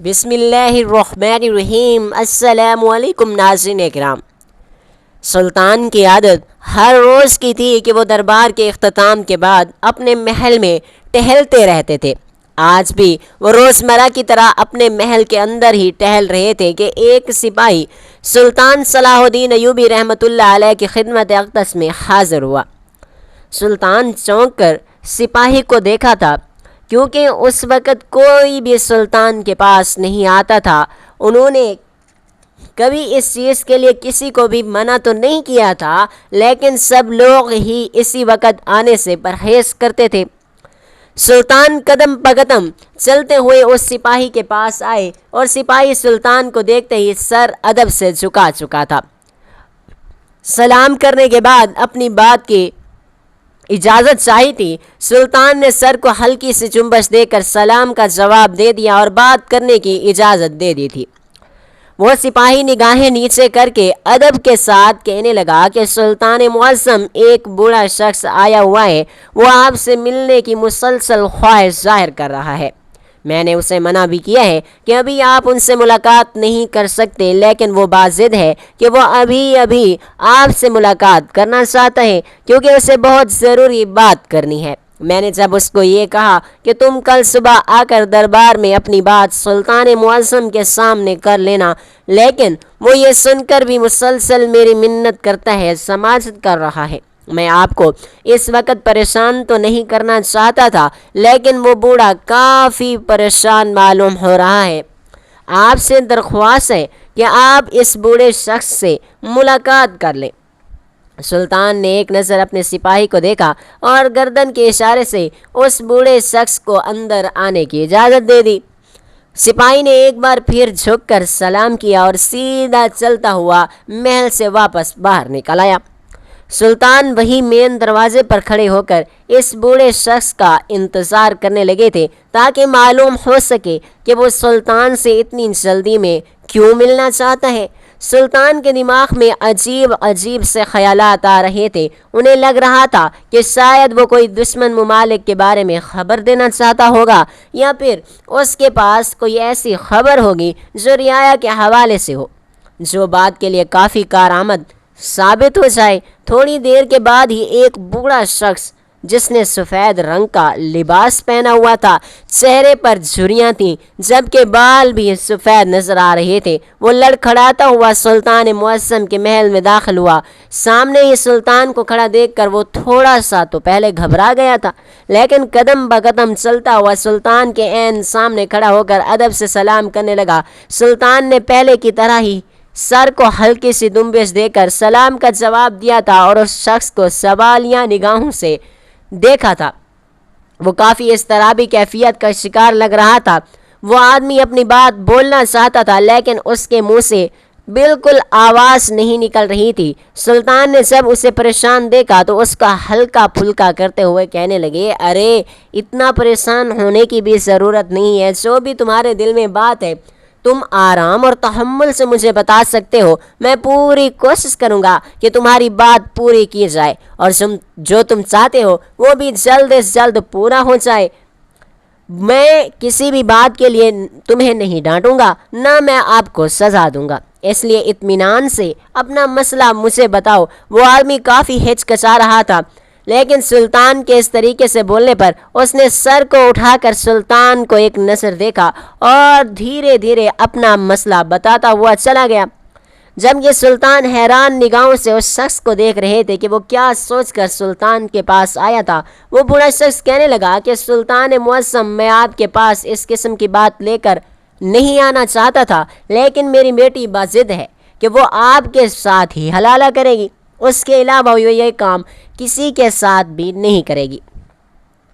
بسم اللہ الرحمن الرحیم۔ السلام علیکم ناظرین اکرام۔ سلطان کی عادت ہر روز کی تھی کہ وہ دربار کے اختتام کے بعد اپنے محل میں ٹہلتے رہتے تھے۔ آج بھی وہ روزمرہ کی طرح اپنے محل کے اندر ہی ٹہل رہے تھے کہ ایک سپاہی سلطان صلاح الدین ایوبی رحمۃ اللہ علیہ کی خدمت اقدس میں حاضر ہوا۔ سلطان چونک کر سپاہی کو دیکھا تھا، کیونکہ اس وقت کوئی بھی سلطان کے پاس نہیں آتا تھا۔ انہوں نے کبھی اس چیز کے لیے کسی کو بھی منع تو نہیں کیا تھا، لیکن سب لوگ ہی اسی وقت آنے سے پرہیز کرتے تھے۔ سلطان قدم بقدم چلتے ہوئے اس سپاہی کے پاس آئے اور سپاہی سلطان کو دیکھتے ہی سر ادب سے جھکا چکا تھا۔ سلام کرنے کے بعد اپنی بات کی اجازت چاہی تھی۔ سلطان نے سر کو ہلکی سی جنبش دے کر سلام کا جواب دے دیا اور بات کرنے کی اجازت دے دی تھی۔ وہ سپاہی نگاہیں نیچے کر کے ادب کے ساتھ کہنے لگا کہ سلطان معظم، ایک بوڑھا شخص آیا ہوا ہے، وہ آپ سے ملنے کی مسلسل خواہش ظاہر کر رہا ہے۔ میں نے اسے منع بھی کیا ہے کہ ابھی آپ ان سے ملاقات نہیں کر سکتے، لیکن وہ باضد ہے کہ وہ ابھی آپ سے ملاقات کرنا چاہتا ہے، کیونکہ اسے بہت ضروری بات کرنی ہے۔ میں نے جب اس کو یہ کہا کہ تم کل صبح آ کر دربار میں اپنی بات سلطان معظم کے سامنے کر لینا، لیکن وہ یہ سن کر بھی مسلسل میری منت کرتا ہے، سماجت کر رہا ہے۔ میں آپ کو اس وقت پریشان تو نہیں کرنا چاہتا تھا، لیکن وہ بوڑھا کافی پریشان معلوم ہو رہا ہے۔ آپ سے درخواست ہے کہ آپ اس بوڑھے شخص سے ملاقات کر لیں۔ سلطان نے ایک نظر اپنے سپاہی کو دیکھا اور گردن کے اشارے سے اس بوڑھے شخص کو اندر آنے کی اجازت دے دی۔ سپاہی نے ایک بار پھر جھک کر سلام کیا اور سیدھا چلتا ہوا محل سے واپس باہر نکل آیا۔ سلطان وہی مین دروازے پر کھڑے ہو کر اس بوڑھے شخص کا انتظار کرنے لگے تھے، تاکہ معلوم ہو سکے کہ وہ سلطان سے اتنی جلدی میں کیوں ملنا چاہتا ہے۔ سلطان کے دماغ میں عجیب سے خیالات آ رہے تھے۔ انہیں لگ رہا تھا کہ شاید وہ کوئی دشمن ممالک کے بارے میں خبر دینا چاہتا ہوگا، یا پھر اس کے پاس کوئی ایسی خبر ہوگی جو رعایا کے حوالے سے ہو، جو بات کے لیے کافی کارآمد ثابت ہو جائے۔ تھوڑی دیر کے بعد ہی ایک بوڑھا شخص، جس نے سفید رنگ کا لباس پہنا ہوا تھا، چہرے پر جھریاں تھیں، جبکہ بال بھی سفید نظر آ رہے تھے، وہ لڑکھڑاتا ہوا سلطان معظم کے محل میں داخل ہوا۔ سامنے ہی سلطان کو کھڑا دیکھ کر وہ تھوڑا سا تو پہلے گھبرا گیا تھا، لیکن قدم بقدم چلتا ہوا سلطان کے عین سامنے کھڑا ہو کر ادب سے سلام کرنے لگا۔ سلطان نے پہلے کی طرح ہی سر کو ہلکی سی جنبش دے کر سلام کا جواب دیا تھا اور اس شخص کو سوالیہ نگاہوں سے دیکھا تھا۔ وہ کافی اضطرابی کیفیت کا شکار لگ رہا تھا۔ وہ آدمی اپنی بات بولنا چاہتا تھا، لیکن اس کے منہ سے بالکل آواز نہیں نکل رہی تھی۔ سلطان نے جب اسے پریشان دیکھا تو اس کا ہلکا پھلکا کرتے ہوئے کہنے لگے، ارے اتنا پریشان ہونے کی بھی ضرورت نہیں ہے، جو بھی تمہارے دل میں بات ہے تم آرام اور تحمل سے مجھے بتا سکتے ہو۔ میں پوری کوشش کروں گا کہ تمہاری بات پوری کی جائے اور جو تم چاہتے ہو وہ بھی جلد از جلد پورا ہو جائے۔ میں کسی بھی بات کے لیے تمہیں نہیں ڈانٹوں گا، نہ میں آپ کو سزا دوں گا، اس لیے اطمینان سے اپنا مسئلہ مجھے بتاؤ۔ وہ آدمی کافی ہچکچا رہا تھا، لیکن سلطان کے اس طریقے سے بولنے پر اس نے سر کو اٹھا کر سلطان کو ایک نظر دیکھا اور دھیرے دھیرے اپنا مسئلہ بتاتا ہوا چلا گیا۔ جب یہ سلطان حیران نگاہوں سے اس شخص کو دیکھ رہے تھے کہ وہ کیا سوچ کر سلطان کے پاس آیا تھا، وہ بوڑھا شخص کہنے لگا کہ سلطان معظم، میں آپ کے پاس اس قسم کی بات لے کر نہیں آنا چاہتا تھا، لیکن میری بیٹی باضد ہے کہ وہ آپ کے ساتھ ہی حلالہ کرے گی، اس کے علاوہ وہ یہ کام کسی کے ساتھ بھی نہیں کرے گی۔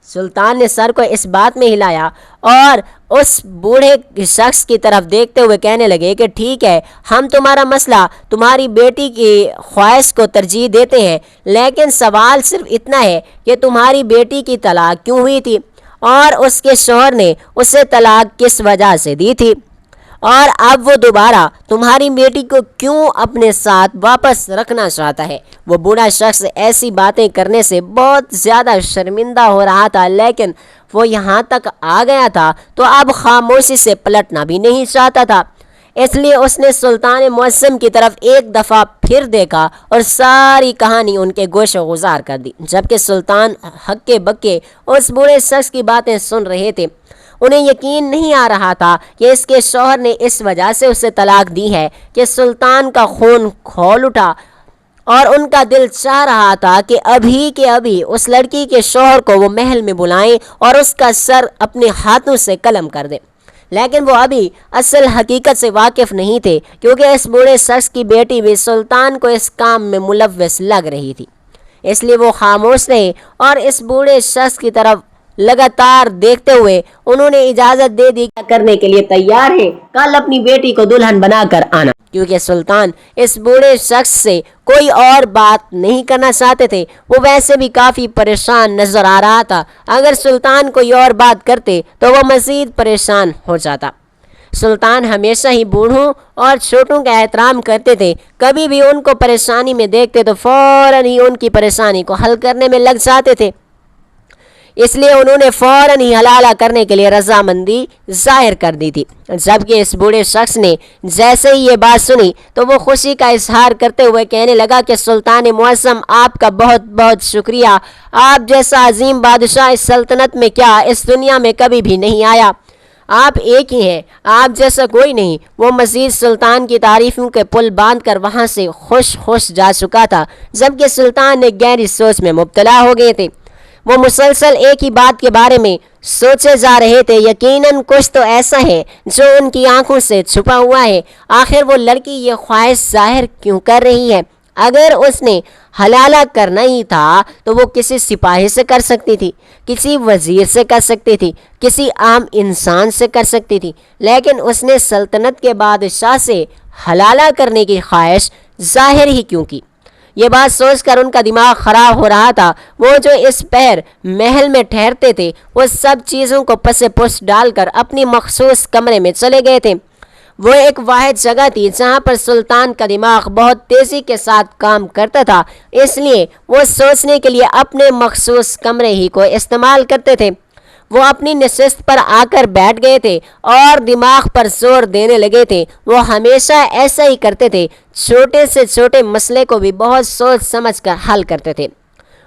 سلطان نے سر کو اس بات میں ہلایا اور اس بوڑھے شخص کی طرف دیکھتے ہوئے کہنے لگے کہ ٹھیک ہے، ہم تمہارا مسئلہ، تمہاری بیٹی کی خواہش کو ترجیح دیتے ہیں، لیکن سوال صرف اتنا ہے کہ تمہاری بیٹی کی طلاق کیوں ہوئی تھی اور اس کے شوہر نے اسے طلاق کس وجہ سے دی تھی، اور اب وہ دوبارہ تمہاری بیٹی کو کیوں اپنے ساتھ واپس رکھنا چاہتا ہے۔ وہ بوڑھا شخص ایسی باتیں کرنے سے بہت زیادہ شرمندہ ہو رہا تھا، لیکن وہ یہاں تک آ گیا تھا تو اب خاموشی سے پلٹنا بھی نہیں چاہتا تھا۔ اس لیے اس نے سلطان معظم کی طرف ایک دفعہ پھر دیکھا اور ساری کہانی ان کے گوشے گزار کر دی۔ جبکہ سلطان ہکے بکے اس بوڑھے شخص کی باتیں سن رہے تھے، انہیں یقین نہیں آ رہا تھا کہ اس کے شوہر نے اس وجہ سے اسے طلاق دی ہے کہ سلطان کا خون کھول اٹھا اور ان کا دل چاہ رہا تھا کہ ابھی کے ابھی اس لڑکی کے شوہر کو وہ محل میں بلائیں اور اس کا سر اپنے ہاتھوں سے قلم کر دیں، لیکن وہ ابھی اصل حقیقت سے واقف نہیں تھے، کیونکہ اس بوڑھے شخص کی بیٹی بھی سلطان کو اس کام میں ملوث لگ رہی تھی۔ اس لیے وہ خاموش رہے اور اس بوڑھے شخص کی طرف لگاتار دیکھتے ہوئے انہوں نے اجازت دے دی کرنے کے لیے تیار ہے، کل اپنی بیٹی کو دلہن بنا کر آنا، کیونکہ سلطان اس بوڑھے شخص سے کوئی اور بات نہیں کرنا چاہتے تھے۔ وہ ویسے بھی کافی پریشان نظر آ رہا تھا، اگر سلطان کوئی اور بات کرتے تو وہ مزید پریشان ہو جاتا۔ سلطان ہمیشہ ہی بوڑھوں اور چھوٹوں کا احترام کرتے تھے، کبھی بھی ان کو پریشانی میں دیکھتے تو فوراً ہی ان کی پریشانی کو حل کرنے میں لگ جاتے تھے۔ اس لیے انہوں نے فوراً ہی حلالہ کرنے کے لیے رضامندی ظاہر کر دی تھی۔ جبکہ اس بوڑھے شخص نے جیسے ہی یہ بات سنی تو وہ خوشی کا اظہار کرتے ہوئے کہنے لگا کہ سلطان معظم، آپ کا بہت بہت شکریہ، آپ جیسا عظیم بادشاہ اس سلطنت میں کیا اس دنیا میں کبھی بھی نہیں آیا، آپ ایک ہی ہیں، آپ جیسا کوئی نہیں۔ وہ مزید سلطان کی تعریفوں کے پل باندھ کر وہاں سے خوش جا چکا تھا، جبکہ سلطان نے گہری سوچ میں مبتلا ہو گئے تھے۔ وہ مسلسل ایک ہی بات کے بارے میں سوچے جا رہے تھے، یقیناً کچھ تو ایسا ہے جو ان کی آنکھوں سے چھپا ہوا ہے۔ آخر وہ لڑکی یہ خواہش ظاہر کیوں کر رہی ہے؟ اگر اس نے حلالہ کرنا ہی تھا تو وہ کسی سپاہی سے کر سکتی تھی، کسی وزیر سے کر سکتی تھی، کسی عام انسان سے کر سکتی تھی، لیکن اس نے سلطنت کے بادشاہ سے حلالہ کرنے کی خواہش ظاہر ہی کیوں کی؟ یہ بات سوچ کر ان کا دماغ خراب ہو رہا تھا۔ وہ جو اس پہر محل میں ٹھہرتے تھے وہ سب چیزوں کو پس پش ڈال کر اپنی مخصوص کمرے میں چلے گئے تھے۔ وہ ایک واحد جگہ تھی جہاں پر سلطان کا دماغ بہت تیزی کے ساتھ کام کرتا تھا، اس لیے وہ سوچنے کے لیے اپنے مخصوص کمرے ہی کو استعمال کرتے تھے۔ وہ اپنی نشست پر آ کر بیٹھ گئے تھے اور دماغ پر زور دینے لگے تھے۔ وہ ہمیشہ ایسا ہی کرتے تھے، چھوٹے سے چھوٹے مسئلے کو بھی بہت سوچ سمجھ کر حل کرتے تھے،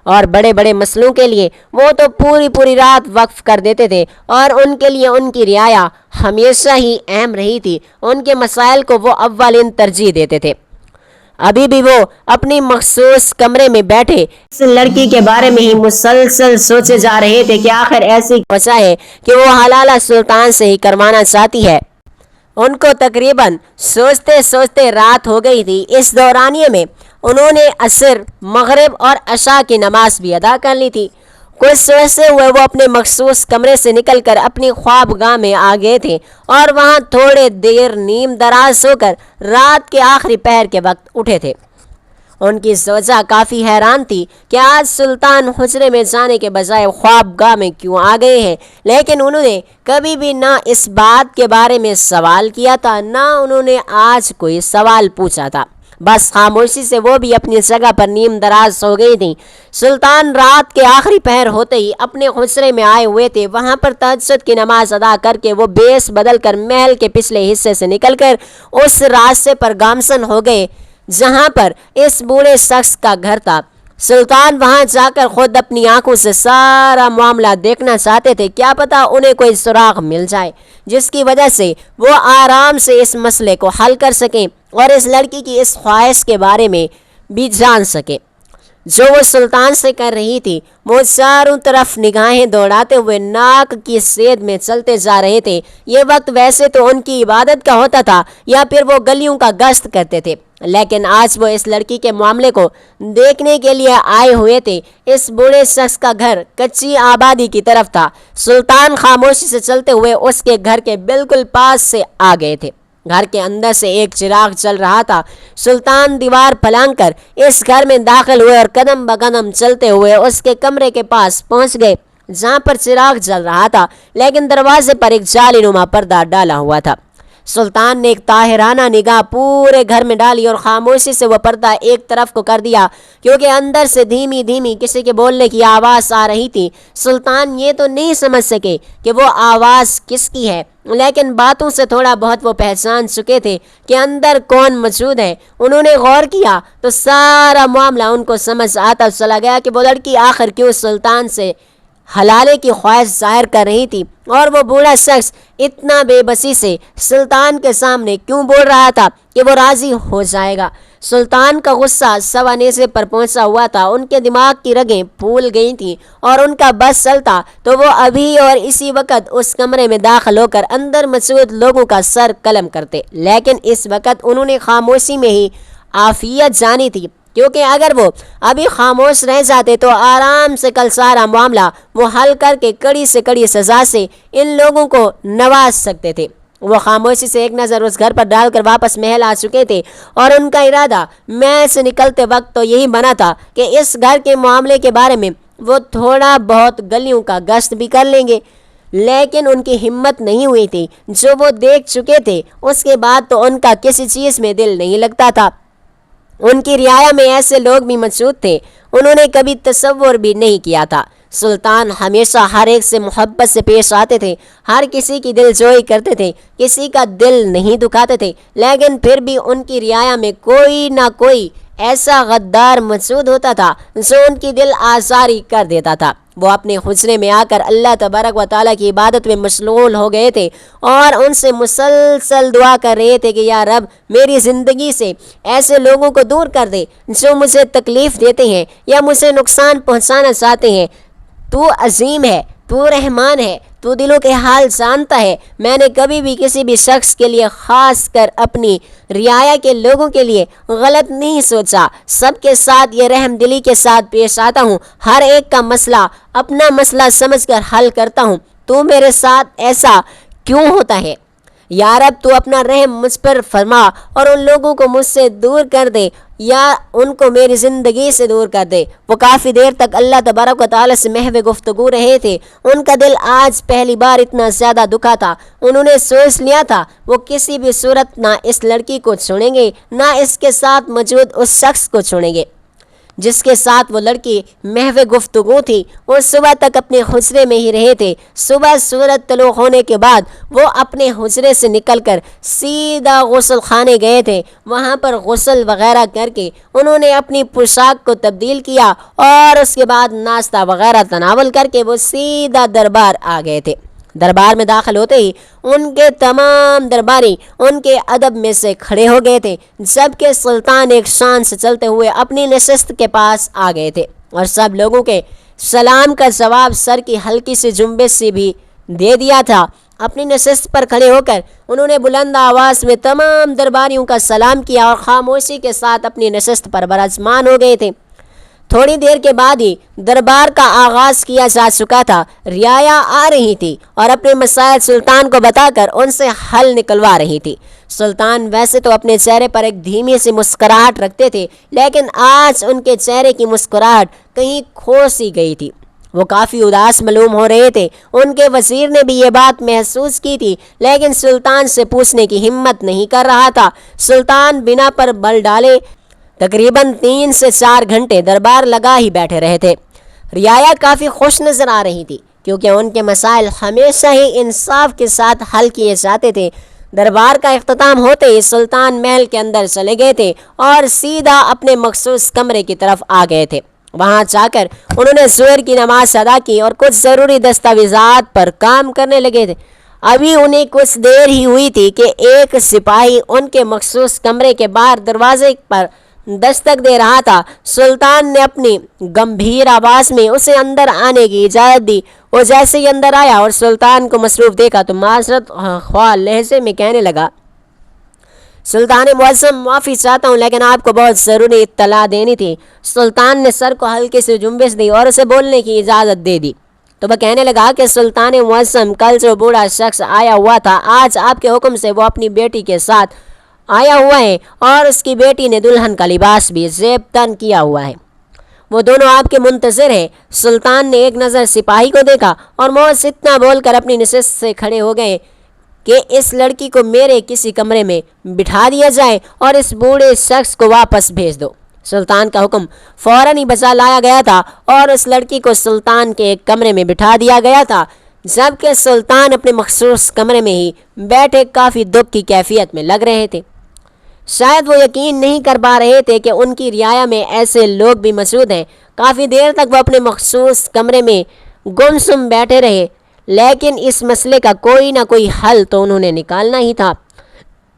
اور بڑے بڑے مسئلوں کے لیے وہ تو پوری رات وقف کر دیتے تھے، اور ان کے لیے ان کی رعایا ہمیشہ ہی اہم رہی تھی۔ ان کے مسائل کو وہ اولین ترجیح دیتے تھے۔ ابھی بھی وہ اپنی مخصوص کمرے میں بیٹھے اس لڑکی کے بارے میں ہی مسلسل سوچے جا رہے تھے کہ آخر ایسی وجہ ہے کہ وہ حلالہ سلطان سے ہی کروانا چاہتی ہے۔ ان کو تقریباً سوچتے سوچتے رات ہو گئی تھی۔ اس دورانیے میں انہوں نے عصر، مغرب اور عشاء کی نماز بھی ادا کر لی تھی۔ کچھ سوچتے ہوئے وہ اپنے مخصوص کمرے سے نکل کر اپنی خواب گاہ میں آ گئے تھے اور وہاں تھوڑے دیر نیم دراز ہو کر رات کے آخری پہر کے وقت اٹھے تھے۔ ان کی زوجہ کافی حیران تھی کہ آج سلطان حجرے میں جانے کے بجائے خواب گاہ میں کیوں آ گئے ہیں، لیکن انہوں نے کبھی بھی نہ اس بات کے بارے میں سوال کیا تھا، نہ انہوں نے آج کوئی سوال پوچھا تھا۔ بس خاموشی سے وہ بھی اپنی جگہ پر نیم دراز ہو گئی تھیں۔ سلطان رات کے آخری پہر ہوتے ہی اپنے حجرے میں آئے ہوئے تھے۔ وہاں پر تہجد کی نماز ادا کر کے وہ بیس بدل کر محل کے پچھلے حصے سے نکل کر اس راستے پر گامزن ہو گئے جہاں پر اس بوڑھے شخص کا گھر تھا۔ سلطان وہاں جا کر خود اپنی آنکھوں سے سارا معاملہ دیکھنا چاہتے تھے، کیا پتہ انہیں کوئی سراغ مل جائے جس کی وجہ سے وہ آرام سے اس مسئلے کو حل کر سکیں اور اس لڑکی کی اس خواہش کے بارے میں بھی جان سکیں جو وہ سلطان سے کر رہی تھی۔ وہ چاروں طرف نگاہیں دوڑاتے ہوئے ناک کی سید میں چلتے جا رہے تھے۔ یہ وقت ویسے تو ان کی عبادت کا ہوتا تھا یا پھر وہ گلیوں کا گشت کرتے تھے، لیکن آج وہ اس لڑکی کے معاملے کو دیکھنے کے لیے آئے ہوئے تھے۔ اس بوڑھے شخص کا گھر کچی آبادی کی طرف تھا۔ سلطان خاموشی سے چلتے ہوئے اس کے گھر کے بالکل پاس سے آ گئے تھے۔ گھر کے اندر سے ایک چراغ جل رہا تھا۔ سلطان دیوار پھلانگ کر اس گھر میں داخل ہوئے اور قدم بقدم چلتے ہوئے اس کے کمرے کے پاس پہنچ گئے جہاں پر چراغ جل رہا تھا، لیکن دروازے پر ایک جالی نما پردہ ڈالا ہوا تھا۔ سلطان نے ایک طاہرانہ نگاہ پورے گھر میں ڈالی اور خاموشی سے وہ پردہ ایک طرف کو کر دیا، کیونکہ اندر سے دھیمی دھیمی کسی کے بولنے کی آواز آ رہی تھی۔ سلطان یہ تو نہیں سمجھ سکے کہ وہ آواز کس کی ہے، لیکن باتوں سے تھوڑا بہت وہ پہچان چکے تھے کہ اندر کون موجود ہے۔ انہوں نے غور کیا تو سارا معاملہ ان کو سمجھ آتا چلا گیا کہ وہ لڑکی آخر کیوں سلطان سے حلالے کی خواہش ظاہر کر رہی تھی، اور وہ بوڑھا شخص اتنا بے بسی سے سلطان کے سامنے کیوں بول رہا تھا کہ وہ راضی ہو جائے گا۔ سلطان کا غصہ سوانیسے پر پہنچا ہوا تھا، ان کے دماغ کی رگیں پھول گئی تھیں اور ان کا بس چلتا تو وہ ابھی اور اسی وقت اس کمرے میں داخل ہو کر اندر موجود لوگوں کا سر قلم کرتے، لیکن اس وقت انہوں نے خاموشی میں ہی عافیت جانی تھی، کیونکہ اگر وہ ابھی خاموش رہ جاتے تو آرام سے کل سارا معاملہ وہ حل کر کے کڑی سے کڑی سزا سے ان لوگوں کو نواز سکتے تھے۔ وہ خاموشی سے ایک نظر اس گھر پر ڈال کر واپس محل آ چکے تھے، اور ان کا ارادہ محل سے نکلتے وقت تو یہی بنا تھا کہ اس گھر کے معاملے کے بارے میں وہ تھوڑا بہت گلیوں کا گشت بھی کر لیں گے، لیکن ان کی ہمت نہیں ہوئی تھی۔ جو وہ دیکھ چکے تھے اس کے بعد تو ان کا کسی چیز میں دل نہیں لگتا تھا۔ ان کی رعایا میں ایسے لوگ بھی موجود تھے انہوں نے کبھی تصور بھی نہیں کیا تھا۔ سلطان ہمیشہ ہر ایک سے محبت سے پیش آتے تھے، ہر کسی کی دل جوئی کرتے تھے، کسی کا دل نہیں دکھاتے تھے، لیکن پھر بھی ان کی رعایا میں کوئی نہ کوئی ایسا غدار موجود ہوتا تھا جو ان کی دل آزاری کر دیتا تھا۔ وہ اپنے حجرے میں آ کر اللہ تبارک و تعالیٰ کی عبادت میں مشغول ہو گئے تھے اور ان سے مسلسل دعا کر رہے تھے کہ یا رب میری زندگی سے ایسے لوگوں کو دور کر دے جو مجھے تکلیف دیتے ہیں یا مجھے نقصان پہنچانا چاہتے ہیں۔ تو عظیم ہے، تو رحمان ہے، تو دلوں کے حال جانتا ہے۔ میں نے کبھی بھی کسی بھی شخص کے لیے، خاص کر اپنی رعایا کے لوگوں کے لیے غلط نہیں سوچا۔ سب کے ساتھ یہ رحم دلی کے ساتھ پیش آتا ہوں، ہر ایک کا مسئلہ اپنا مسئلہ سمجھ کر حل کرتا ہوں۔ تو میرے ساتھ ایسا کیوں ہوتا ہے؟ یا رب تو اپنا رحم مجھ پر فرما اور ان لوگوں کو مجھ سے دور کر دے یا ان کو میری زندگی سے دور کر دے۔ وہ کافی دیر تک اللہ تبارک و تعالیٰ سے محو گفتگو رہے تھے۔ ان کا دل آج پہلی بار اتنا زیادہ دکھا تھا۔ انہوں نے سوچ لیا تھا وہ کسی بھی صورت نہ اس لڑکی کو چھوڑیں گے، نہ اس کے ساتھ موجود اس شخص کو چھوڑیں گے جس کے ساتھ وہ لڑکی محو گفتگو تھی۔ وہ صبح تک اپنے حجرے میں ہی رہے تھے۔ صبح سورج طلوع ہونے کے بعد وہ اپنے حجرے سے نکل کر سیدھا غسل خانے گئے تھے۔ وہاں پر غسل وغیرہ کر کے انہوں نے اپنی پوشاک کو تبدیل کیا اور اس کے بعد ناشتہ وغیرہ تناول کر کے وہ سیدھا دربار آ گئے تھے۔ دربار میں داخل ہوتے ہی ان کے تمام درباری ان کے ادب میں سے کھڑے ہو گئے تھے، جبکہ سلطان ایک شان سے چلتے ہوئے اپنی نشست کے پاس آ گئے تھے اور سب لوگوں کے سلام کا جواب سر کی ہلکی سی جنبش سے بھی دے دیا تھا۔ اپنی نشست پر کھڑے ہو کر انہوں نے بلند آواز میں تمام درباریوں کا سلام کیا اور خاموشی کے ساتھ اپنی نشست پر براجمان ہو گئے تھے۔ تھوڑی دیر کے بعد ہی دربار کا آغاز کیا جا چکا تھا۔ رعایا آ رہی تھی اور اپنے مسائل سلطان کو بتا کر ان سے حل نکلوا رہی تھی۔ سلطان ویسے تو اپنے چہرے پر ایک دھیمی سی مسکراہٹ رکھتے تھے، لیکن آج ان کے چہرے کی مسکراہٹ کہیں کھو سی گئی تھی۔ وہ کافی اداس معلوم ہو رہے تھے۔ ان کے وزیر نے بھی یہ بات محسوس کی تھی، لیکن سلطان سے پوچھنے کی ہمت نہیں کر رہا تھا۔ سلطان بنا پر بل ڈالے تقریباً 3 سے 4 گھنٹے دربار لگا ہی بیٹھے رہے تھے۔ رعایا کافی خوش نظر آ رہی تھی کیونکہ ان کے مسائل ہمیشہ ہی انصاف کے ساتھ حل کیے جاتے تھے۔ دربار کا اختتام ہوتے ہی سلطان محل کے اندر چلے گئے تھے اور سیدھا اپنے مخصوص کمرے کی طرف آ گئے تھے۔ وہاں جا کر انہوں نے ظہر کی نماز ادا کی اور کچھ ضروری دستاویزات پر کام کرنے لگے تھے۔ ابھی انہیں کچھ دیر ہی ہوئی تھی کہ ایک سپاہی ان کے مخصوص کمرے کے باہر دروازے پر دستک دے رہا تھا۔ سلطان نے اپنی گمبھیر آواز میں اسے اندر آنے کی اجازت دی۔ وہ جیسے ہی اندر آیا اور سلطان کو مصروف دیکھا تو معذرت خواہ لہجے میں کہنے لگا، سلطان معظم معافی چاہتا ہوں لیکن آپ کو بہت ضروری اطلاع دینی تھی۔ سلطان نے سر کو ہلکی سے جنبش دی اور اسے بولنے کی اجازت دے دی تو وہ کہنے لگا کہ سلطان معظم کل جو بوڑھا شخص آیا ہوا تھا آج آپ کے حکم سے وہ اپنی بیٹی کے ساتھ آیا ہوا ہے اور اس کی بیٹی نے دلہن کا لباس بھی زیب تن کیا ہوا ہے۔ وہ دونوں آپ کے منتظر ہیں۔ سلطان نے ایک نظر سپاہی کو دیکھا اور موت اتنا بول کر اپنی نشست سے کھڑے ہو گئے کہ اس لڑکی کو میرے کسی کمرے میں بٹھا دیا جائے اور اس بوڑھے شخص کو واپس بھیج دو۔ سلطان کا حکم فوراً ہی بجا لایا گیا تھا اور اس لڑکی کو سلطان کے ایک کمرے میں بٹھا دیا گیا تھا، جبکہ سلطان اپنے مخصوص کمرے میں ہی بیٹھے کافی دکھ کی کیفیت میں لگ رہے تھے۔ شاید وہ یقین نہیں کر پا رہے تھے کہ ان کی رعایا میں ایسے لوگ بھی موجود ہیں۔ کافی دیر تک وہ اپنے مخصوص کمرے میں گمسم بیٹھے رہے، لیکن اس مسئلے کا کوئی نہ کوئی حل تو انہوں نے نکالنا ہی تھا۔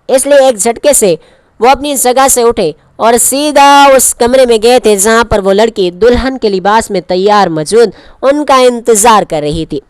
اس لیے ایک جھٹکے سے وہ اپنی جگہ سے اٹھے اور سیدھا اس کمرے میں گئے تھے جہاں پر وہ لڑکی دلہن کے لباس میں تیار موجود ان کا انتظار کر رہی تھی۔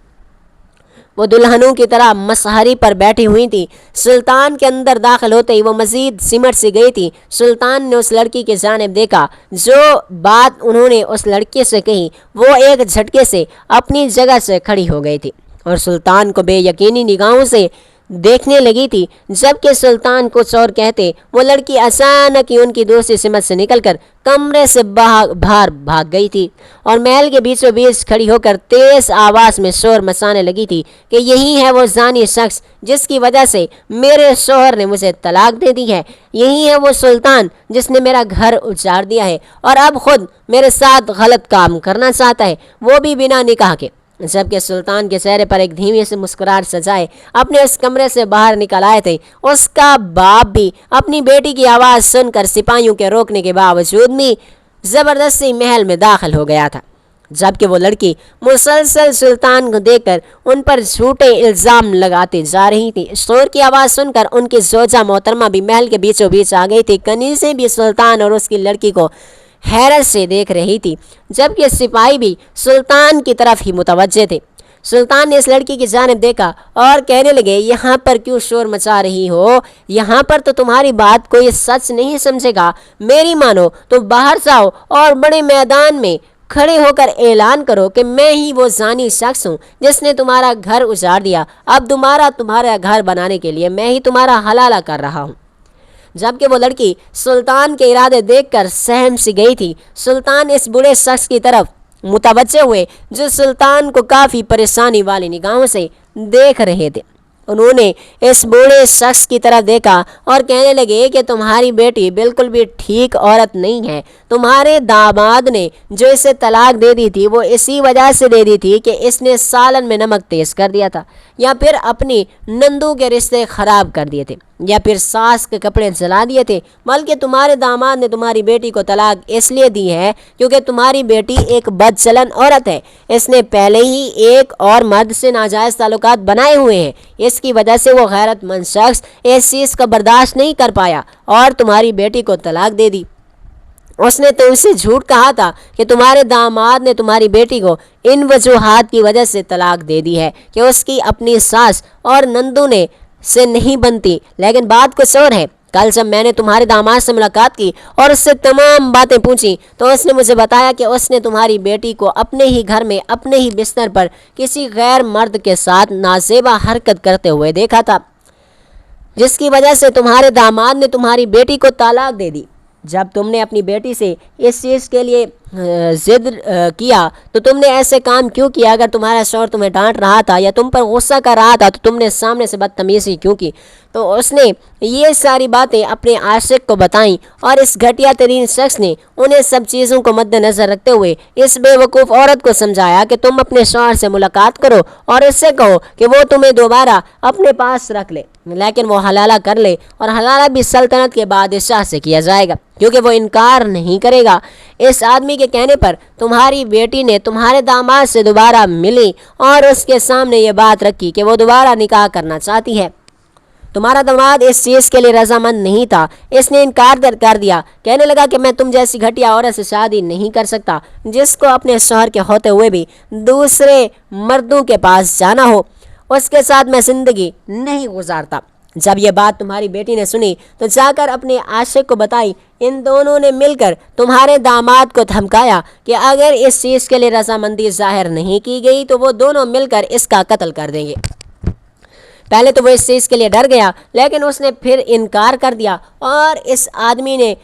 وہ دلہنوں کی طرح مسہری پر بیٹھی ہوئی تھی۔ سلطان کے اندر داخل ہوتے ہی وہ مزید سمٹ سی گئی تھی۔ سلطان نے اس لڑکی کی جانب دیکھا۔ جو بات انہوں نے اس لڑکی سے کہی وہ ایک جھٹکے سے اپنی جگہ سے کھڑی ہو گئی تھی اور سلطان کو بے یقینی نگاہوں سے دیکھنے لگی تھی۔ جبکہ سلطان کچھ اور کہتے، وہ لڑکی اچانک ہی ان کی دوسری سمت سے نکل کر کمرے سے باہر بھاگ گئی تھی اور محل کے بیچوں بیچ کھڑی ہو کر تیز آواز میں شور مچانے لگی تھی کہ یہی ہے وہ زانی شخص جس کی وجہ سے میرے شوہر نے مجھے طلاق دے دی ہے، یہی ہے وہ سلطان جس نے میرا گھر اجاڑ دیا ہے اور اب خود میرے ساتھ غلط کام کرنا چاہتا ہے، وہ بھی بنا نکاح کے۔ جبکہ سلطان کے چہرے پر ایک دھیمی سے مسکراہٹ سجائے اپنے اس کمرے سے باہر نکل آئے تھے۔ اس کا باپ بھی اپنی بیٹی کی آواز سن کر سپاہیوں کے روکنے کے باوجود بھی زبردستی محل میں داخل ہو گیا تھا، جبکہ وہ لڑکی مسلسل سلطان کو دیکھ کر ان پر جھوٹے الزام لگاتے جا رہی تھی۔ شور کی آواز سن کر ان کی زوجہ محترمہ بھی محل کے بیچوں بیچ آ گئی تھی۔ کنیزیں بھی سلطان اور اس کی لڑکی کو حیرت سے دیکھ رہی تھی، جبکہ سپاہی بھی سلطان کی طرف ہی متوجہ تھے۔ سلطان نے اس لڑکی کی جانب دیکھا اور کہنے لگے، یہاں پر کیوں شور مچا رہی ہو؟ یہاں پر تو تمہاری بات کوئی سچ نہیں سمجھے گا، میری مانو تو باہر جاؤ اور بڑے میدان میں کھڑے ہو کر اعلان کرو کہ میں ہی وہ زانی شخص ہوں جس نے تمہارا گھر اجاڑ دیا، اب تمہارا گھر بنانے کے لیے میں ہی تمہارا حلالہ کر رہا ہوں۔ جبکہ وہ لڑکی سلطان کے ارادے دیکھ کر سہم سی گئی تھی۔ سلطان اس بڑے شخص کی طرف متوجہ ہوئے جو سلطان کو کافی پریشانی والی نگاہوں سے دیکھ رہے تھے۔ انہوں نے اس بوڑھے شخص کی طرف دیکھا اور کہنے لگے کہ تمہاری بیٹی بالکل بھی ٹھیک عورت نہیں ہے۔ تمہارے داماد نے جو اسے طلاق دے دی تھی وہ اسی وجہ سے دے دی تھی کہ اس نے سالن میں نمک تیز کر دیا تھا، یا پھر اپنی نندو کے رشتے خراب کر دیے تھے، یا پھر ساس کے کپڑے جلا دیے تھے۔ بلکہ تمہارے داماد نے تمہاری بیٹی کو طلاق اس لیے دی ہے کیونکہ تمہاری بیٹی ایک بدچلن عورت ہے، اس نے پہلے ہی ایک اور مرد سے ناجائز تعلقات بنائے ہوئے ہیں، اس کی وجہ سے وہ غیرت مند شخص اس چیز کا برداشت نہیں کر پایا اور تمہاری بیٹی کو طلاق دے دی۔ اس نے تو اسے جھوٹ کہا تھا کہ تمہارے داماد نے تمہاری بیٹی کو ان وجوہات کی وجہ سے طلاق دے دی ہے کہ اس کی اپنی ساس اور نندو نے سے نہیں بنتی، لیکن بات کچھ اور ہے۔ کل جب میں نے تمہارے داماد سے ملاقات کی اور اس سے تمام باتیں پوچھی تو اس نے مجھے بتایا کہ اس نے تمہاری بیٹی کو اپنے ہی گھر میں اپنے ہی بستر پر کسی غیر مرد کے ساتھ نازیبا حرکت کرتے ہوئے دیکھا تھا، جس کی وجہ سے تمہارے داماد نے تمہاری بیٹی کو طلاق دے دی۔ جب تم نے اپنی بیٹی سے اس چیز کے لیے ضد کیا تو تم نے ایسے کام کیوں کیا؟ اگر تمہارا شوہر تمہیں ڈانٹ رہا تھا یا تم پر غصہ کر رہا تھا تو تم نے سامنے سے بدتمیزی کیوں کی؟ تو اس نے یہ ساری باتیں اپنے عاشق کو بتائیں اور اس گھٹیا ترین شخص نے انہیں سب چیزوں کو مد نظر رکھتے ہوئے اس بے وقوف عورت کو سمجھایا کہ تم اپنے شوہر سے ملاقات کرو اور اس سے کہو کہ وہ تمہیں دوبارہ اپنے پاس رکھ لے، لیکن وہ حلالہ کر لے، اور حلالہ بھی سلطنت کے بادشاہ سے کیا جائے گا کیونکہ وہ انکار نہیں کرے گا۔ اس آدمی کے کہنے پر تمہاری بیٹی نے تمہارے داماد سے دوبارہ ملی اور اس کے سامنے یہ بات رکھی کہ وہ دوبارہ نکاح کرنا چاہتی ہے۔ تمہارا داماد اس چیز کے لیے رضامند نہیں تھا، اس نے انکار کر دیا، کہنے لگا کہ میں تم جیسی گھٹیا عورت سے شادی نہیں کر سکتا جس کو اپنے شوہر کے ہوتے ہوئے بھی دوسرے مردوں کے پاس جانا ہو، اس کے ساتھ میں زندگی نہیں گزارتا۔ جب یہ بات تمہاری بیٹی نے سنی تو جا کر اپنے عاشق کو بتائی۔ ان دونوں نے مل کر تمہارے داماد کو دھمکایا کہ اگر اس چیز کے لیے رضامندی ظاہر نہیں کی گئی تو وہ دونوں مل کر اس کا قتل کر دیں گے۔ پہلے تو وہ اس چیز کے لیے ڈر گیا، لیکن اس نے پھر انکار کر دیا اور اس آدمی نے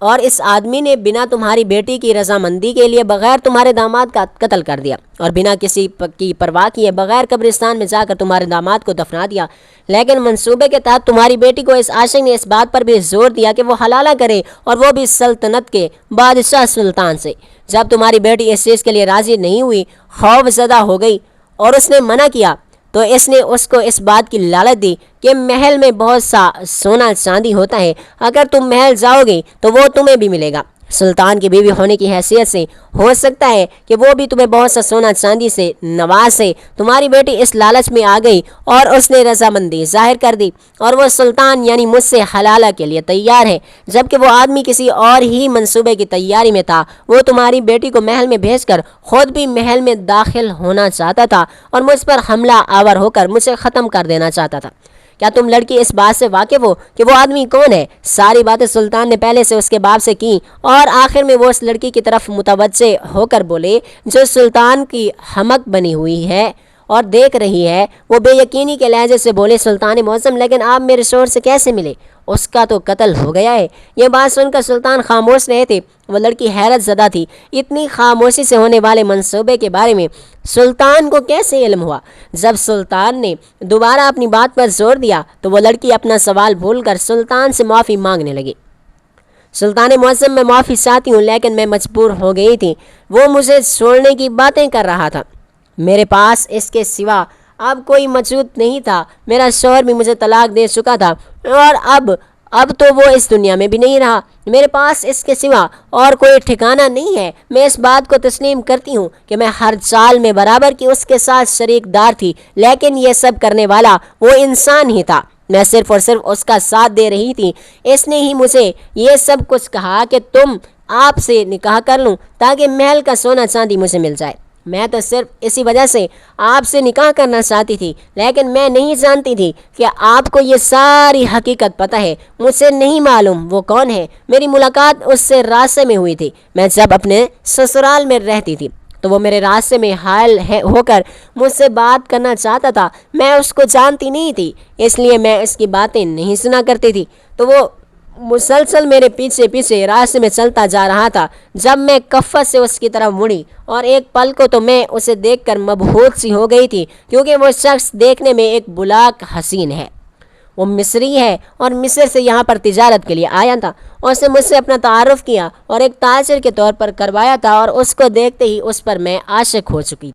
اور اس آدمی نے بنا تمہاری بیٹی کی رضامندی کے لیے بغیر تمہارے داماد کا قتل کر دیا اور بنا کسی کی پرواہ کیے بغیر قبرستان میں جا کر تمہارے داماد کو دفنا دیا۔ لیکن منصوبے کے تحت تمہاری بیٹی کو اس عاشق نے اس بات پر بھی زور دیا کہ وہ حلالہ کرے، اور وہ بھی سلطنت کے بادشاہ سلطان سے۔ جب تمہاری بیٹی اس چیز کے لیے راضی نہیں ہوئی، خوف زدہ ہو گئی اور اس نے منع کیا، تو اس نے اس کو اس بات کی لالچ دی کہ محل میں بہت سا سونا چاندی ہوتا ہے، اگر تم محل جاؤ گے تو وہ تمہیں بھی ملے گا۔ سلطان کی بیوی ہونے کی حیثیت سے ہو سکتا ہے کہ وہ بھی تمہیں بہت سا سونا چاندی سے نوازے۔ تمہاری بیٹی اس لالچ میں آ گئی اور اس نے رضامندی ظاہر کر دی، اور وہ سلطان یعنی مجھ سے حلالہ کے لیے تیار ہے، جبکہ وہ آدمی کسی اور ہی منصوبے کی تیاری میں تھا۔ وہ تمہاری بیٹی کو محل میں بھیج کر خود بھی محل میں داخل ہونا چاہتا تھا اور مجھ پر حملہ آور ہو کر مجھے ختم کر دینا چاہتا تھا۔ کیا تم لڑکی اس بات سے واقف ہو کہ وہ آدمی کون ہے؟ ساری باتیں سلطان نے پہلے سے اس کے باپ سے کی، اور آخر میں وہ اس لڑکی کی طرف متوجہ ہو کر بولے جو سلطان کی حمق بنی ہوئی ہے اور دیکھ رہی ہے۔ وہ بے یقینی کے لہجے سے بولے، سلطان معظم، لیکن آپ میرے شوہر سے کیسے ملے؟ اس کا تو قتل ہو گیا ہے۔ یہ بات سن کر سلطان خاموش رہے تھے۔ وہ لڑکی حیرت زدہ تھی، اتنی خاموشی سے ہونے والے منصوبے کے بارے میں سلطان کو کیسے علم ہوا؟ جب سلطان نے دوبارہ اپنی بات پر زور دیا تو وہ لڑکی اپنا سوال بھول کر سلطان سے معافی مانگنے لگی۔ سلطان معظم، میں معافی چاہتی ہوں، لیکن میں مجبور ہو گئی تھی۔ وہ مجھے چھوڑنے کی باتیں کر رہا تھا، میرے پاس اس کے سوا اب کوئی موجود نہیں تھا۔ میرا شوہر بھی مجھے طلاق دے چکا تھا، اور اب تو وہ اس دنیا میں بھی نہیں رہا۔ میرے پاس اس کے سوا اور کوئی ٹھکانہ نہیں ہے۔ میں اس بات کو تسلیم کرتی ہوں کہ میں ہر چال میں برابر کی اس کے ساتھ شریک دار تھی، لیکن یہ سب کرنے والا وہ انسان ہی تھا۔ میں صرف اور صرف اس کا ساتھ دے رہی تھی۔ اس نے ہی مجھے یہ سب کچھ کہا کہ تم آپ سے نکاح کر لوں تاکہ محل کا سونا چاندی مجھے مل جائے۔ میں تو صرف اسی وجہ سے آپ سے نکاح کرنا چاہتی تھی، لیکن میں نہیں جانتی تھی کہ آپ کو یہ ساری حقیقت پتہ ہے۔ مجھ سے نہیں معلوم وہ کون ہے۔ میری ملاقات اس سے راستے میں ہوئی تھی۔ میں جب اپنے سسرال میں رہتی تھی تو وہ میرے راستے میں حائل ہو کر مجھ سے بات کرنا چاہتا تھا۔ میں اس کو جانتی نہیں تھی، اس لیے میں اس کی باتیں نہیں سنا کرتی تھی، تو وہ مسلسل میرے پیچھے پیچھے راستے میں چلتا جا رہا تھا۔ جب میں کفت سے اس کی طرف مڑی اور ایک پل کو تو میں اسے دیکھ کر مبہوت سی ہو گئی تھی، کیونکہ وہ شخص دیکھنے میں ایک بلاک حسین ہے۔ وہ مصری ہے اور مصر سے یہاں پر تجارت کے لیے آیا تھا۔ اس نے مجھ سے اپنا تعارف کیا اور ایک تاجر کے طور پر کروایا تھا، اور اس کو دیکھتے ہی اس پر میں عاشق ہو چکی۔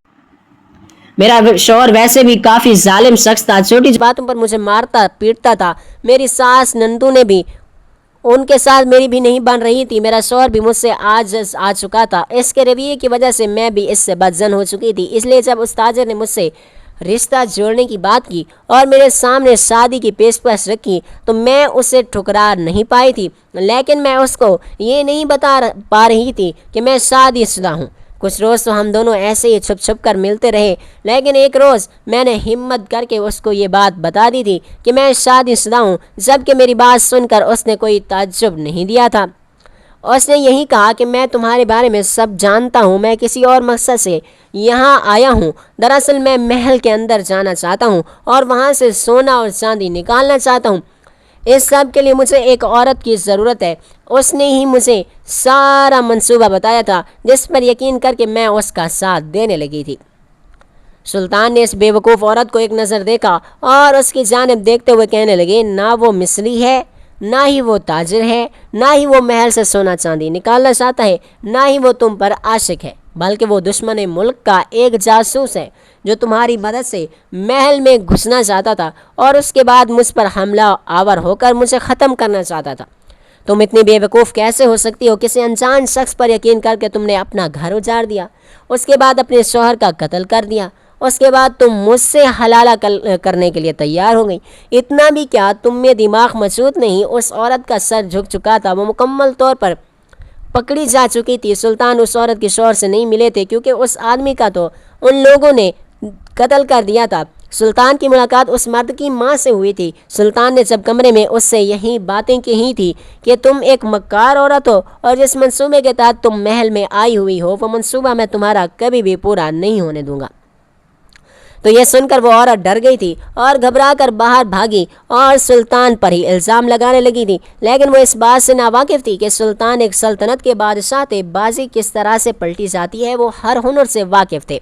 میرا شوہر ویسے بھی کافی ظالم شخص تھا، چھوٹی باتوں پر مجھے مارتا پیٹتا تھا۔ میری ساس نندو نے بھی ان کے ساتھ میری بھی نہیں بن رہی تھی۔ میرا شوہر بھی مجھ سے عاجز آ چکا تھا۔ اس کے رویے کی وجہ سے میں بھی اس سے بدظن ہو چکی تھی۔ اس لیے جب اس تاجر نے مجھ سے رشتہ جوڑنے کی بات کی اور میرے سامنے شادی کی پیشکش رکھی تو میں اسے ٹھکرا نہیں پائی تھی، لیکن میں اس کو یہ نہیں بتا پا رہی تھی کہ میں شادی شدہ ہوں۔ کچھ روز تو ہم دونوں ایسے ہی چھپ چھپ کر ملتے رہے، لیکن ایک روز میں نے ہمت کر کے اس کو یہ بات بتا دی تھی کہ میں شادی شدہ ہوں، جبکہ میری بات سن کر اس نے کوئی تعجب نہیں دیا تھا۔ اس نے یہی کہا کہ میں تمہارے بارے میں سب جانتا ہوں، میں کسی اور مقصد سے یہاں آیا ہوں۔ دراصل میں محل کے اندر جانا چاہتا ہوں اور وہاں سے سونا اور چاندی نکالنا چاہتا ہوں۔ اس سب کے لیے مجھے ایک عورت کی ضرورت ہے۔ اس نے ہی مجھے سارا منصوبہ بتایا تھا، جس پر یقین کر کے میں اس کا ساتھ دینے لگی تھی۔ سلطان نے اس بے وقوف عورت کو ایک نظر دیکھا اور اس کی جانب دیکھتے ہوئے کہنے لگے، نہ وہ مصری ہے، نہ ہی وہ تاجر ہے، نہ ہی وہ محل سے سونا چاندی نکالنا چاہتا ہے، نہ ہی وہ تم پر عاشق ہے، بلکہ وہ دشمن ملک کا ایک جاسوس ہے جو تمہاری مدد سے محل میں گھسنا چاہتا تھا اور اس کے بعد مجھ پر حملہ آور ہو کر مجھے ختم کرنا چاہتا تھا۔ تم اتنی بے وقوف کیسے ہو سکتی ہو؟ کسی انجان شخص پر یقین کر کے تم نے اپنا گھر اجاڑ دیا، اس کے بعد اپنے شوہر کا قتل کر دیا، اس کے بعد تم مجھ سے حلالہ کرنے کے لیے تیار ہو گئی۔ اتنا بھی کیا تم میں دماغ موجود نہیں؟ اس عورت کا سر جھک چکا تھا، وہ مکمل طور پر پکڑی جا چکی تھی۔ سلطان اس عورت کے شوہر سے نہیں ملے تھے کیونکہ اس آدمی کا تو ان لوگوں نے قتل کر دیا تھا۔ سلطان کی ملاقات اس مرد کی ماں سے ہوئی تھی۔ سلطان نے جب کمرے میں اس سے یہی باتیں کہی تھی کہ تم ایک مکار عورت ہو اور جس منصوبے کے تحت تم محل میں آئی ہوئی ہو وہ منصوبہ میں تمہارا کبھی بھی پورا نہیں ہونے دوں گا۔ تو یہ سن کر وہ عورت ڈر گئی تھی اور گھبرا کر باہر بھاگی اور سلطان پر ہی الزام لگانے لگی تھی، لیکن وہ اس بات سے ناواقف تھی کہ سلطان ایک سلطنت کے بادشاہ تھے، بازی کس طرح سے پلٹی جاتی ہے وہ ہر ہنر سے واقف تھے۔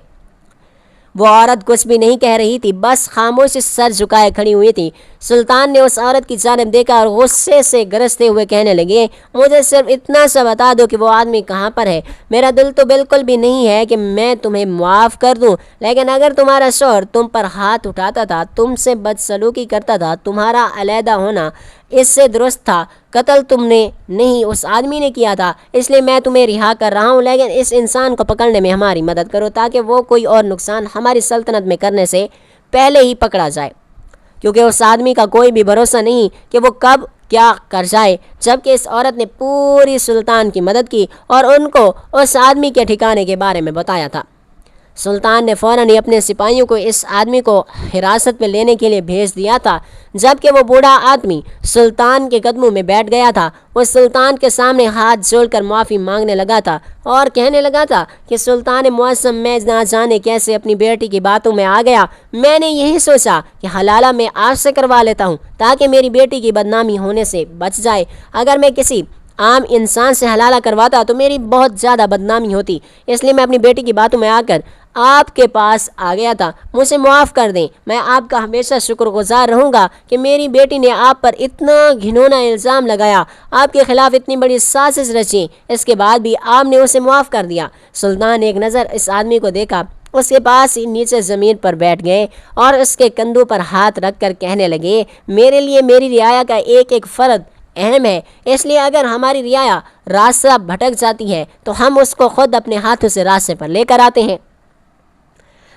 وہ عورت کچھ بھی نہیں کہہ رہی تھی، بس خاموش سر جھکائے کھڑی ہوئی تھی۔ سلطان نے اس عورت کی جانب دیکھا اور غصے سے گرجتے ہوئے کہنے لگے، مجھے صرف اتنا سا بتا دو کہ وہ آدمی کہاں پر ہے۔ میرا دل تو بالکل بھی نہیں ہے کہ میں تمہیں معاف کر دوں، لیکن اگر تمہارا شوہر تم پر ہاتھ اٹھاتا تھا، تم سے بدسلوکی کرتا تھا، تمہارا علیحدہ ہونا اس سے درست تھا۔ قتل تم نے نہیں، اس آدمی نے کیا تھا، اس لیے میں تمہیں رہا کر رہا ہوں، لیکن اس انسان کو پکڑنے میں ہماری مدد کرو تاکہ وہ کوئی اور نقصان ہماری سلطنت میں کرنے سے پہلے ہی پکڑا جائے، کیونکہ اس آدمی کا کوئی بھی بھروسہ نہیں کہ وہ کب کیا کر جائے۔ جبکہ اس عورت نے پوری سلطان کی مدد کی اور ان کو اس آدمی کے ٹھکانے کے بارے میں بتایا تھا۔ سلطان نے فوراً ہی اپنے سپاہیوں کو اس آدمی کو حراست میں لینے کے لیے بھیج دیا تھا۔ جبکہ وہ بوڑھا آدمی سلطان کے قدموں میں بیٹھ گیا تھا، وہ سلطان کے سامنے ہاتھ جوڑ کر معافی مانگنے لگا تھا اور کہنے لگا تھا کہ سلطان معظم، میں نہ جانے کیسے اپنی بیٹی کی باتوں میں آ گیا۔ میں نے یہی سوچا کہ حلالہ میں آپ سے کروا لیتا ہوں تاکہ میری بیٹی کی بدنامی ہونے سے بچ جائے۔ اگر میں کسی عام انسان سے حلالہ کرواتا تو میری بہت زیادہ بدنامی ہوتی، اس لیے میں اپنی بیٹی کی باتوں میں آ کر آپ کے پاس آ گیا تھا۔ مجھے معاف کر دیں، میں آپ کا ہمیشہ شکر گزار رہوں گا کہ میری بیٹی نے آپ پر اتنا گھنونا الزام لگایا، آپ کے خلاف اتنی بڑی سازش رچی، اس کے بعد بھی آپ نے اسے معاف کر دیا۔ سلطان نے ایک نظر اس آدمی کو دیکھا، اس کے پاس ہی نیچے زمین پر بیٹھ گئے اور اس کے کندھوں پر ہاتھ رکھ کر کہنے لگے، میرے لیے میری رعایا کا ایک ایک فرد اہم ہے، اس لیے اگر ہماری رعایا راستہ بھٹک جاتی ہے تو ہم اس کو خود اپنے ہاتھوں سے راستے پر لے کر آتے ہیں۔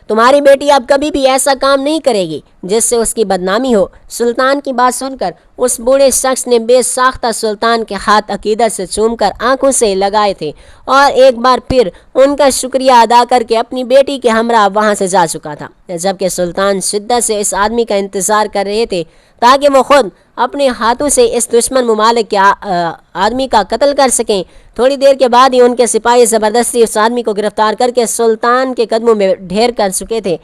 تمہاری بیٹی اب کبھی بھی ایسا کام نہیں کرے گی جس سے اس کی بدنامی ہو۔ سلطان کی بات سن کر اس بوڑھے شخص نے بے ساختہ سلطان کے ہاتھ عقیدت سے چوم کر آنکھوں سے لگائے تھے اور ایک بار پھر ان کا شکریہ ادا کر کے اپنی بیٹی کے ہمراہ وہاں سے جا چکا تھا۔ جبکہ سلطان شدت سے اس آدمی کا انتظار کر رہے تھے تاکہ وہ خود اپنے ہاتھوں سے اس دشمن ممالک کے آدمی کا قتل کر سکیں۔ تھوڑی دیر کے بعد ہی ان کے سپاہی زبردستی اس آدمی کو گرفتار کر کے سلطان کے قدموں میں ڈھیر کر چکے تھے۔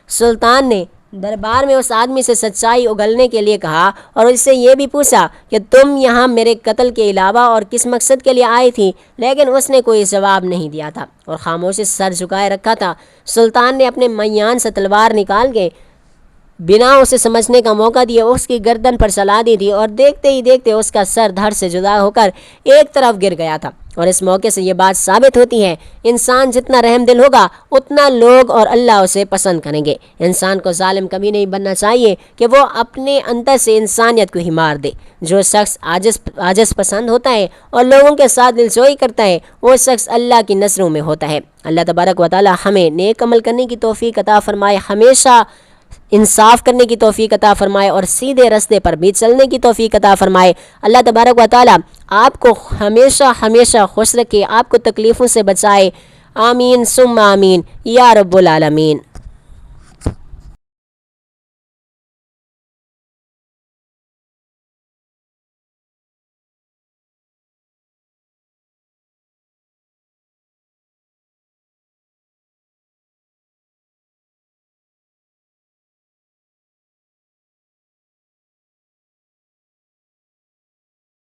سلطان نے دربار میں اس آدمی سے سچائی اگلنے کے لیے کہا اور اس سے یہ بھی پوچھا کہ تم یہاں میرے قتل کے علاوہ اور کس مقصد کے لیے آئی تھی، لیکن اس نے کوئی جواب نہیں دیا تھا اور خاموشی سر جھکائے رکھا تھا۔ سلطان نے اپنے میان سے تلوار نکال کے بنا اسے سمجھنے کا موقع دیا اس کی گردن پر چلا دی تھی اور دیکھتے ہی دیکھتے اس کا سر دھڑ سے جدا ہو کر ایک طرف گر گیا تھا۔ اور اس موقع سے یہ بات ثابت ہوتی ہے، انسان جتنا رحم دل ہوگا اتنا لوگ اور اللہ اسے پسند کریں گے۔ انسان کو ظالم کبھی نہیں بننا چاہیے کہ وہ اپنے اندر سے انسانیت کو ہی مار دے۔ جو شخص عاجز پسند ہوتا ہے اور لوگوں کے ساتھ دلجوئی کرتا ہے، وہ شخص اللہ کی نظروں میں ہوتا ہے۔ اللہ تبارک و تعالی ہمیں نیک عمل کرنے کی توفیق عطا فرمائے، ہمیشہ انصاف کرنے کی توفیق عطا فرمائے اور سیدھے راستے پر بھی چلنے کی توفیق عطا فرمائے۔ اللہ تبارک و تعالی آپ کو ہمیشہ خوش رکھے، آپ کو تکلیفوں سے بچائے۔ آمین ثم آمین یا رب العالمین۔